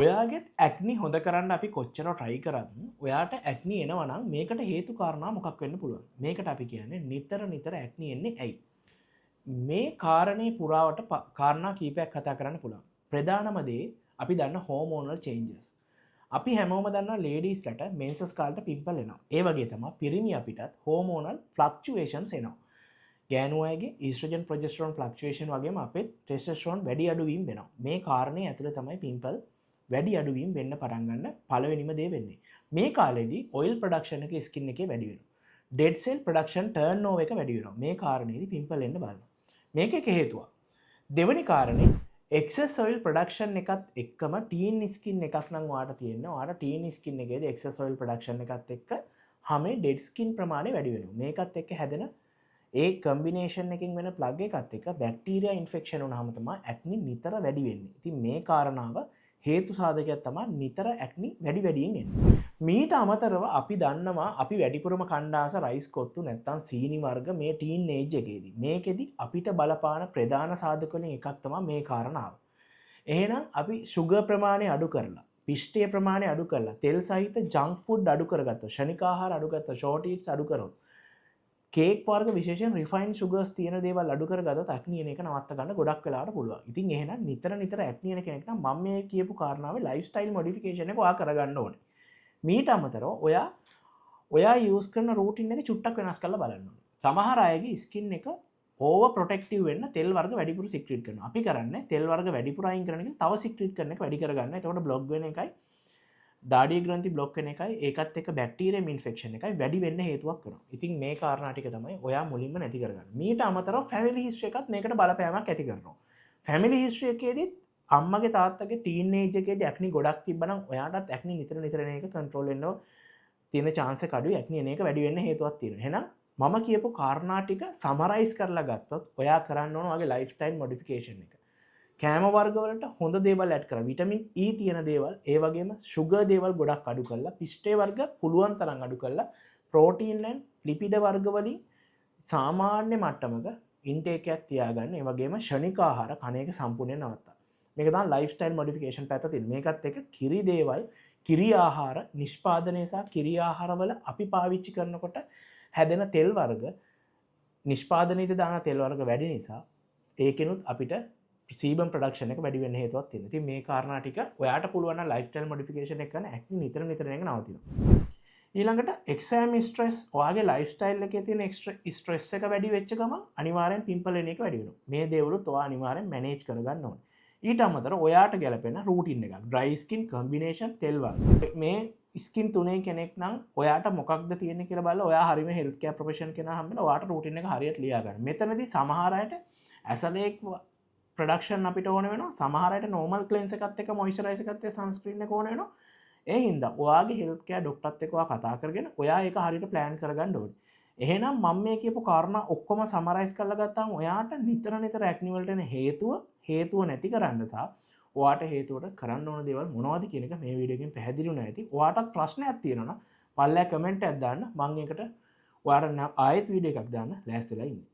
ඔයාගෙත් ඇක්නි හොඳ කරන්න අපි කොච්චර try කරත් ඔයාට ඇක්නි එනවා නම් මේකට හේතු කාරණා මොකක් වෙන්න පුළුවන්? මේකට අපි කියන්නේ නිතර ඇක්නි එන්නේ ඇයි? මේ කාරණේ පුරාවට කාරණා කීපයක් කතා කරන්න පුළුවන්. ප්‍රධානම දේ අපි දන්න හෝමෝනල් චේන්ජස්. අපි හැමෝම දන්නවා ලේඩීස්ලට මෙන්සස් කාලේට පිම්පල් එනවා. ඒ වගේ තමයි පිරිමි අපිටත් හෝමෝනල් ෆ්ලක්චුවේෂන්ස් එනවා. ගෑනු අයගේ ඊස්ට්‍රජන් ප්‍රොජෙස්ටරෝන් ෆ්ලක්චුවේෂන් වගේම අපේ ටෙස්ටස්ටරෝන් වැඩි අඩුවීම වෙනවා. මේ කාරණේ ඇතුළේ තමයි පිම්පල් වැඩි අඩුවීම් වෙන්න පටන් ගන්න පළවෙනිම දේ වෙන්නේ. මේ කාලේදී ඔයිල් ප්‍රොඩක්ෂන් එක ස්කින් එකේ වැඩි වෙනවා. ඩෙඩ් සෙල් ප්‍රොඩක්ෂන් ටර්න්ഓවර් එක වැඩි වෙනවා. මේ කාරණේදී පිම්පල් එන්න බලනවා. මේක එක හේතුවක්. දෙවෙනි කාරණේ එක්සස් ඔයිල් ප්‍රොඩක්ෂන් එකත් එක්කම ටීන් ස්කින් එකක් නම් ඔයාට තියෙනවා. ඔයාට ටීන් ස්කින් එකේදී එක්සස් ඔයිල් ප්‍රොඩක්ෂන් එකත් එක්ක හැමේ ඩෙඩ් ස්කින් ප්‍රමාණය වැඩි වෙනවා. මේකත් එක්ක හැදෙන ඒ කම්බිනේෂන් එකකින් වෙන ප්ලග් එකත් එක්ක බැක්ටීරියා ඉන්ෆෙක්ෂන් වුණාම තමයි ඇක්නි නිතර වැඩි වෙන්නේ. ඉතින් මේ කාරණාව හේතු සාධකයක් තමයි නිතර ඇක්නි වැඩි වැඩියෙන් එන්නේ. මීට අමතරව අපි දන්නවා අපි වැඩිපුරම කණ්ඩාස රයිස් කොත්තු නැත්තම් සීනි වර්ග මේ ටීන් ඒජ් එකේදී. මේකෙදි අපිට බලපාන ප්‍රධාන සාධක වලින් එකක් තමයි මේ කාරණාව. එහෙනම් අපි සුගර් ප්‍රමාණය අඩු කරලා, පිෂ්ඨයේ ප්‍රමාණය අඩු කරලා, තෙල් සහිත ජංක් ෆුඩ් අඩු කරගත්තා, ෂණික ආහාර අඩු කරගත්තා, ෂෝට් ඊට්ස් අඩු කරොත්, කේක් වර්ග විශේෂයෙන් රිෆයින්ඩ් සුගර්ස් තියෙන දේවල් අඩු කරගත්තොත් ඇක්නි එන එක නවත්ත ගන්න ගොඩක් වෙලාවට පුළුවන්. ඉතින් එහෙනම් නිතර ඇක්නි එන කෙනෙක් නම් මම මේ කියපු කාරණාවේ ලයිෆ්ස්ටයිල් මොඩිෆිකේෂන් එක ඔයා කරගන්න ඕනේ. මීට අමතරව ඔයා යූස් කරන රූටින් එක චුට්ටක් වෙනස් කරලා බලන්න ඕනේ. සමහර අයගේ ස්කින් එක ඕවර් ප්‍රොටෙක්ටිව් වෙන්න තෙල් වර්ග වැඩිපුර සික්‍රීට් කරනවා. අපි කරන්නේ තෙල් වර්ග වැඩිපුර අයින් කරන එක තව සික්‍රීට් කරන එක වැඩි කරගන්න. එතකොට බ්ලොක් වෙන එකයි දාඩිය ග්‍රන්ථි බ්ලොක් වෙන එකයි ඒකත් එක්ක බැක්ටීරියම් ඉන්ෆෙක්ෂන් එකයි වැඩි වෙන්න හේතුවක් වෙනවා. ඉතින් මේ කාරණා ටික තමයි ඔයා මුලින්ම නැති කරගන්න. මීට අමතරව ෆැමිලි හිස්ටරි එකත් මේකට බලපෑමක් ඇති කරනවා. ෆැමිලි හිස්ටරි එකේදී අම්මගේ තාත්තගේ ටීන් ඒජ් එකේදී ඇක්නි ගොඩක් තිබ්බනම් ඔයාටත් ඇක්නි නිතර එන එක කන්ට්‍රෝල් වෙන්න තියෙන chance එක අඩුයි. ඇක්නි එන එක වැඩි වෙන්න හේතුවක් තියෙනවා. එහෙනම් මම කියපු කාරණා ටික සමරයිස් කරලා ගත්තොත් ඔයා කරන්න ඕන ඔයාගේ ලයිෆ් ස්ටයිල් මොඩිෆිකේෂන් එක. කෑම වර්ග වලට හොඳ දේවල් ඇඩ් කරලා විටමින් E තියෙන දේවල් ඒ වගේම සුගර් දේවල් ගොඩක් අඩු කරලා පිෂ්ඨේ වර්ග පුළුවන් තරම් අඩු කරලා ප්‍රෝටීන් and ලිපිඩ වර්ග වලින් සාමාන්‍ය මට්ටමක ඉන්ටේක් එකක් තියාගන්න. ඒ වගේම ෂණික ආහාර කණ එක සම්පූර්ණයෙන් නවත්තන්න. මේක තමයි ලයිෆ් ස්ටයිල් මොඩිෆිකේෂන් පැත්ත තියෙන. මේකත් එක්ක කිරි දේවල්, කිරි ආහාර නිෂ්පාදනය සහ කිරි ආහාරවල අපි පාවිච්චි කරනකොට හැදෙන තෙල් වර්ග නිෂ්පාදනයේදී දාන තෙල් වර්ග වැඩි නිසා ඒකෙනුත් අපිට සීබම් ප්‍රොඩක්ෂන් එක වැඩි වෙන්න හේතුවක් තියෙනවා. ඉතින් මේ කාරණා ටික ඔයාට පුළුවන් නම් ලයිෆ් ස්ටයිල් මොඩිෆිකේෂන් එක කරන ඇක්නි නිතර එක නවතිනවා. ඊළඟට එක්සෑම් ස්ට්‍රෙස් ඔයාගේ ලයිෆ් ස්ටයිල් එකේ තියෙන එක්ස්ට්‍රා ස්ට්‍රෙස් එක වැඩි වෙච්ච ගමන් අනිවාර්යෙන් පිම්පල් එන එක වැඩි වෙනවා. මේ දේවලුත් ඔයා අනිවාර්යෙන් මැනේජ් කරගන්න ඕනේ. ඊට අමතරව ඔයාට ගැලපෙන රූටින් එකක් ඩ්‍රයි ස්කින් කම්බිනේෂන් තෙල් වර්ග මේ ස්කින් තුනේ කෙනෙක් නම් ඔයාට මොකක්ද තියෙන්නේ කියලා බලලා ඔයා හරියම හෙල්ත් කෙයාර් ප්‍රොෆෙෂන් කෙනා හම්බෙලා ඔයාට රූටින් එක හරියට ලියා ගන්න. මෙතනදී සමහර අයට ඇසලේක් ප්‍රොඩක්ෂන් අපිට ඕන වෙනවා. සමහර අයට නෝමල් ක්ලෙන්ස් එකත් එක්ක මොයිස්චරයිසර් එකත් එක්ක සන්ස්ක්‍රීන් එක ඕන වෙනවා. ඒ හින්දා ඔයාගේ හෙල්ත් කෙයාර් ડોක්ටර්ත් එක්ක ඔයා කතා කරගෙන ඔයා ඒක හරියට ප්ලෑන් කරගන්න ඕනේ. එහෙනම් මම මේ කියපු කාරණා ඔක්කොම සමරයිස් කරලා ගත්තාම ඔයාට නිතර ඇක්නි වලට එන හේතුව නැති කරන්න සහ ඔයාට හේතුවට කරන්න ඕන දේවල් මොනවද කියන එක මේ වීඩියෝ එකෙන් පැහැදිලි වුණා ඇති. ඔයාටත් ප්‍රශ්නයක් තියෙනවා නම් පල්ලෙහා කමෙන්ට් එකක් දාන්න. මම ඒකට ඔයාට ආයෙත් වීඩියෝ එකක් දාන්න ලෑස්තිලා ඉන්නේ.